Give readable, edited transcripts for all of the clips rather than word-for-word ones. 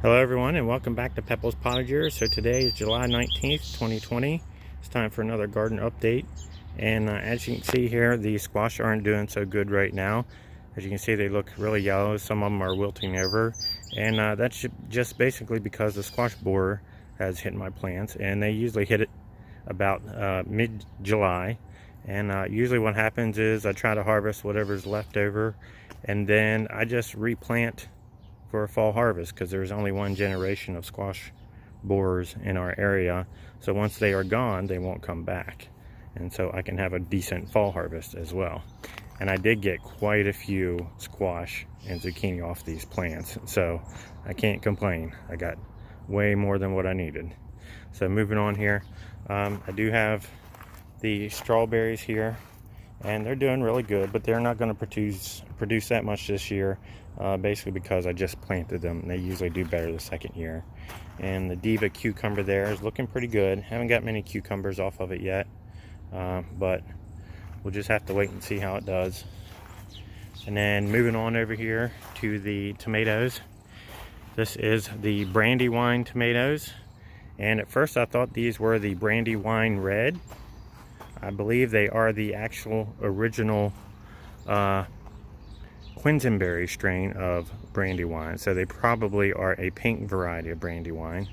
Hello everyone and welcome back to Pepple's Potager. So today is July 19th, 2020. It's time for another garden update. And as you can see here, the squash aren't doing so good right now. As you can see, they look really yellow. Some of them are wilting over. And that's just basically because the squash borer has hit my plants. And they usually hit it about mid-July. And usually what happens is I try to harvest whatever's left over. And then I just replant for a fall harvest because there's only one generation of squash borers in our area, so once they are gone they won't come back, and so I can have a decent fall harvest as well. And I did get quite a few squash and zucchini off these plants, so I can't complain. I got way more than what I needed. So moving on here, I do have the strawberries here, and they're doing really good, but they're not going to produce that much this year, basically because I just planted them. They usually do better the second year. And the Diva cucumber there is looking pretty good. Haven't got many cucumbers off of it yet, but we'll just have to wait and see how it does. And then moving on over here to the tomatoes. This is the Brandywine tomatoes, and at first I thought these were the Brandywine Red. I believe they are the actual original Quinsonberry strain of Brandywine, so they probably are a pink variety of Brandywine.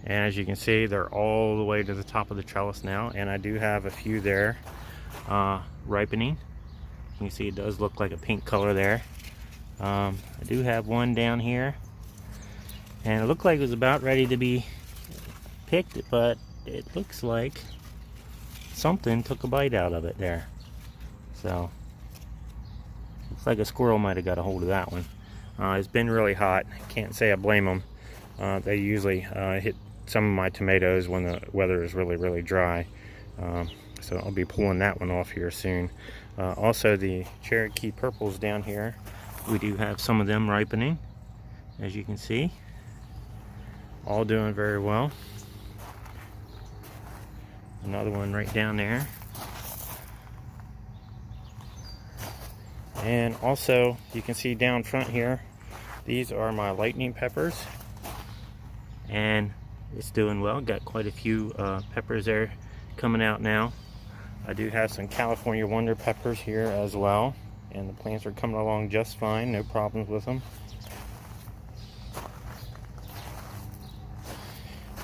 And as you can see, they're all the way to the top of the trellis now, and I do have a few there ripening. You can see it does look like a pink color there. I do have one down here, and it looked like it was about ready to be picked, but it looks like something took a bite out of it there. So looks like a squirrel might have got a hold of that one. It's been really hot. Can't say I blame them. They usually hit some of my tomatoes when the weather is really dry. So I'll be pulling that one off here soon. Also the Cherokee purples down here, we do have some of them ripening, as you can see. All doing very well. Another one right down there. And also you can see down front here, these are my lightning peppers, and it's doing well. Got quite a few peppers there coming out now. I do have some California Wonder peppers here as well, and the plants are coming along just fine, no problems with them.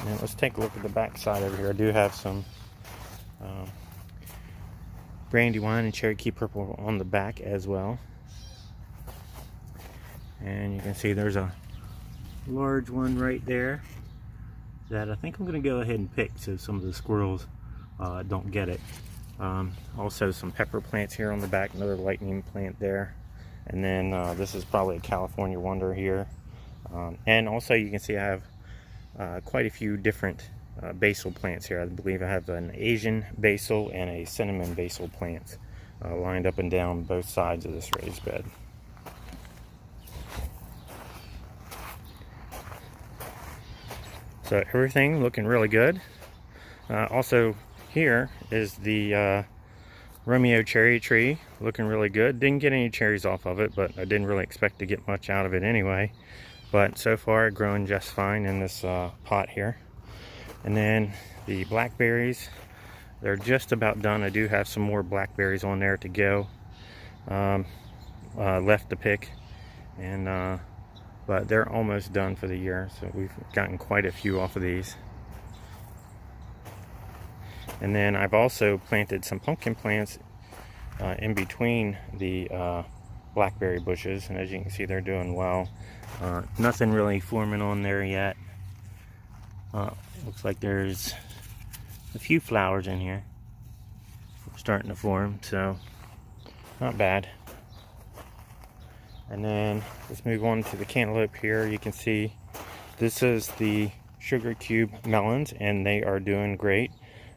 And let's take a look at the back side over here. I do have some Brandywine and Cherokee purple on the back as well. And you can see there's a large one right there that I think I'm going to go ahead and pick so some of the squirrels don't get it. Also some pepper plants here on the back, another lightning plant there. And then this is probably a California Wonder here. And also you can see I have quite a few different basil plants here. I believe I have an Asian basil and a cinnamon basil plant lined up and down both sides of this raised bed. So everything looking really good. Also here is the Romeo cherry tree, looking really good. Didn't get any cherries off of it, but I didn't really expect to get much out of it anyway. But so far growing just fine in this pot here. And then the blackberries, they're just about done. I do have some more blackberries on there to go, left to pick, and but they're almost done for the year, so we've gotten quite a few off of these. And then I've also planted some pumpkin plants in between the blackberry bushes, and as you can see, they're doing well. Nothing really forming on there yet. Looks like there's a few flowers in here starting to form, so not bad. And then let's move on to the cantaloupe here. You can see this is the sugar cube melons, and they are doing great.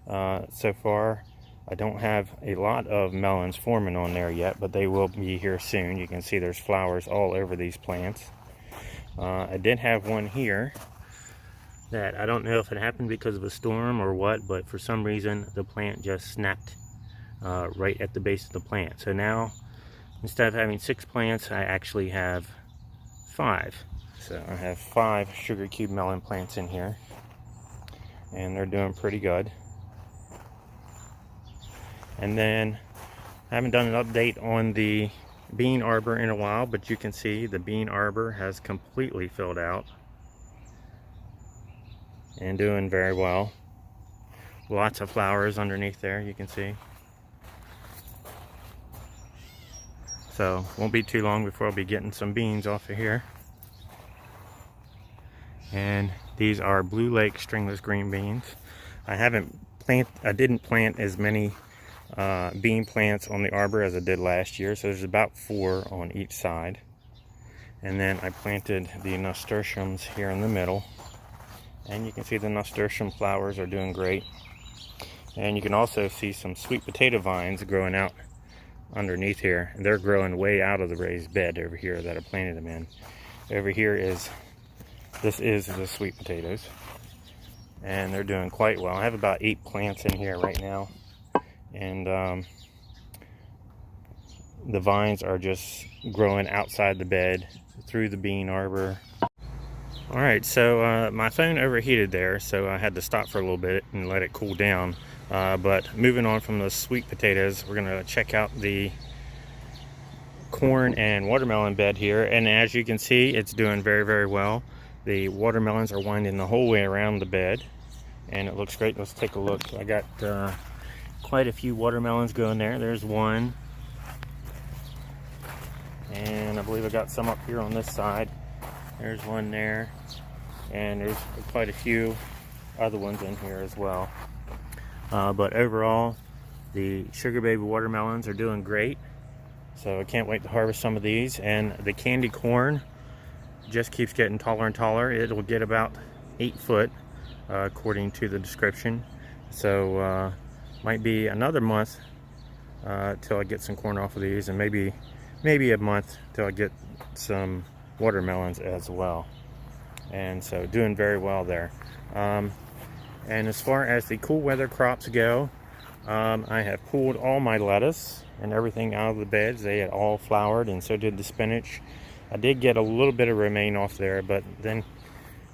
So far I don't have a lot of melons forming on there yet, but they will be here soon. You can see there's flowers all over these plants. I did have one here that I don't know if it happened because of a storm or what, but for some reason the plant just snapped right at the base of the plant. So now instead of having 6 plants, I actually have 5. So I have 5 sugar cube melon plants in here, and they're doing pretty good. And then I haven't done an update on the bean arbor in a while, but you can see the bean arbor has completely filled out and doing very well. Lots of flowers underneath there, you can see. So won't be too long before I'll be getting some beans off of here. And these are Blue Lake stringless green beans. I didn't plant as many bean plants on the arbor as I did last year, so there's about 4 on each side. And then I planted the nasturtiums here in the middle, and you can see the nasturtium flowers are doing great. And you can also see some sweet potato vines growing out underneath here, and they're growing way out of the raised bed over here that I planted them in. Over here this is the sweet potatoes, and they're doing quite well. I have about 8 plants in here right now, and the vines are just growing outside the bed through the bean arbor. Alright, so my phone overheated there, so I had to stop for a little bit and let it cool down. But moving on from the sweet potatoes, we're going to check out the corn and watermelon bed here, and as you can see, it's doing very, very well. The watermelons are winding the whole way around the bed, and it looks great. Let's take a look. I got quite a few watermelons going there. There's one, and I believe I got some up here on this side. There's one there, and there's quite a few other ones in here as well. But overall, the sugar baby watermelons are doing great, so I can't wait to harvest some of these. And the candy corn just keeps getting taller and taller. It'll get about 8 foot according to the description, so might be another month till I get some corn off of these, and maybe a month till I get some watermelons as well. And so doing very well there. And as far as the cool weather crops go, I have pulled all my lettuce and everything out of the beds. They had all flowered, and so did the spinach. I did get a little bit of romaine off there, but then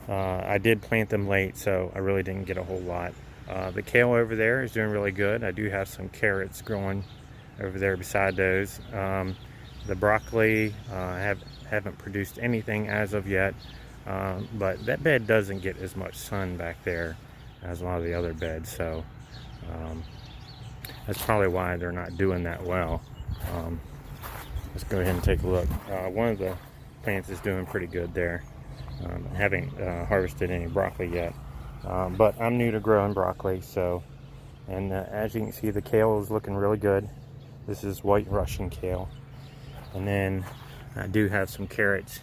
I did plant them late, so I really didn't get a whole lot. The kale over there is doing really good. I do have some carrots growing over there beside those. The broccoli, haven't produced anything as of yet, but that bed doesn't get as much sun back there as a lot of the other beds, so that's probably why they're not doing that well. Let's go ahead and take a look. One of the plants is doing pretty good there. Haven't harvested any broccoli yet, but I'm new to growing broccoli, so, and as you can see, the kale is looking really good. This is white Russian kale. And then I do have some carrots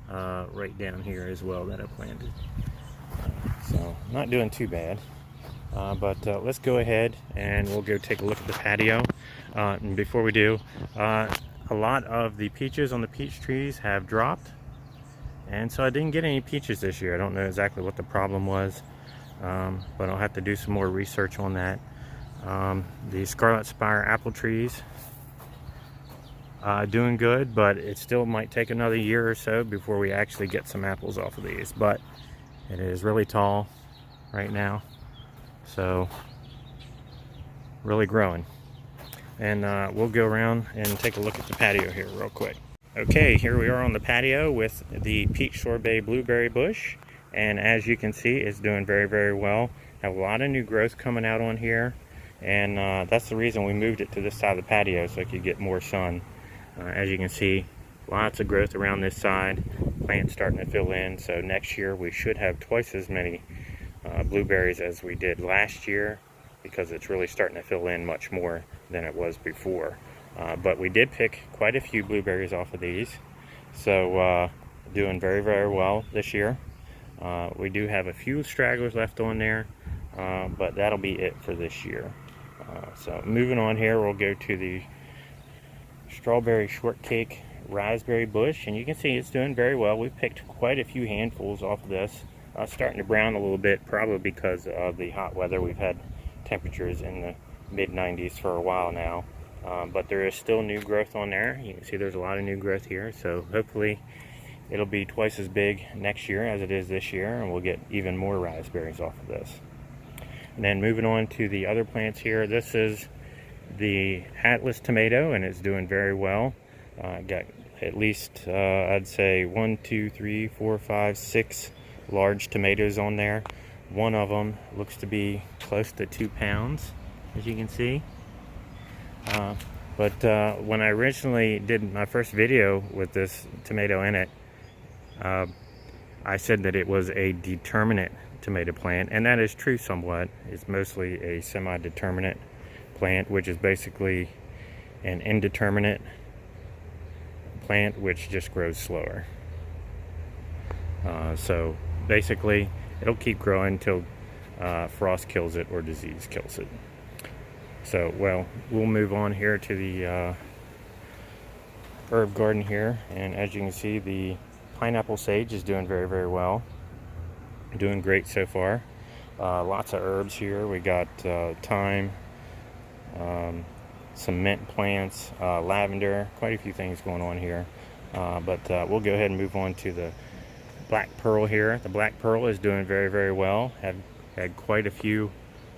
right down here as well that I planted. So not doing too bad. But let's go ahead and we'll go take a look at the patio. And before we do, a lot of the peaches on the peach trees have dropped. And so I didn't get any peaches this year. I don't know exactly what the problem was, but I'll have to do some more research on that. The Scarlet Spire apple trees, doing good, but it still might take another year or so before we actually get some apples off of these. But it is really tall right now, so really growing. And we'll go around and take a look at the patio here real quick. Okay, here we are on the patio with the peach sorbet blueberry bush, and as you can see, it's doing very, very well. Have a lot of new growth coming out on here, and that's the reason we moved it to this side of the patio, so it could get more sun. As you can see, lots of growth around this side, plants starting to fill in, so next year we should have twice as many blueberries as we did last year, because it's really starting to fill in much more than it was before. But we did pick quite a few blueberries off of these, so doing very, very well this year. We do have a few stragglers left on there, but that'll be it for this year. So moving on here, we'll go to the strawberry shortcake raspberry bush, and you can see it's doing very well. We've picked quite a few handfuls off of this. Starting to brown a little bit, probably because of the hot weather. We've had temperatures in the mid-90s for a while now. But there is still new growth on there. You can see there's a lot of new growth here, so hopefully it'll be twice as big next year as it is this year, and we'll get even more raspberries off of this. And then moving on to the other plants here, this is the Atlas tomato, and it's doing very well. Got at least I'd say 1, 2, 3, 4, 5, 6 large tomatoes on there. One of them looks to be close to 2 pounds, as you can see. But when I originally did my first video with this tomato in it, I said that it was a determinate tomato plant, and that is true somewhat. It's mostly a semi-determinate plant, which is basically an indeterminate plant which just grows slower. So basically it'll keep growing until frost kills it or disease kills it. So, well, we'll move on here to the herb garden here, and as you can see, the pineapple sage is doing very, very well. Doing great so far. Lots of herbs here. We got thyme, some mint plants, lavender, quite a few things going on here. But we'll go ahead and move on to the black pearl here. The black pearl is doing very, very well. Have had quite a few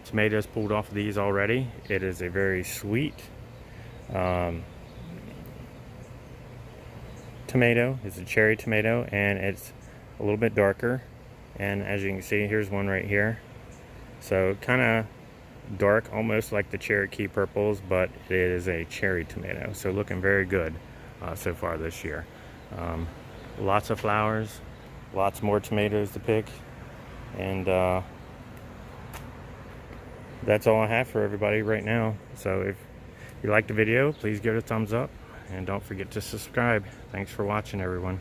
tomatoes pulled off of these already. It is a very sweet tomato. It's a cherry tomato, and it's a little bit darker. And as you can see, here's one right here. So kind of dark, almost like the Cherokee purples, but it is a cherry tomato. So looking very good so far this year. Lots of flowers, lots more tomatoes to pick, and that's all I have for everybody right now. So if you liked the video, please give it a thumbs up, and don't forget to subscribe. Thanks for watching, everyone.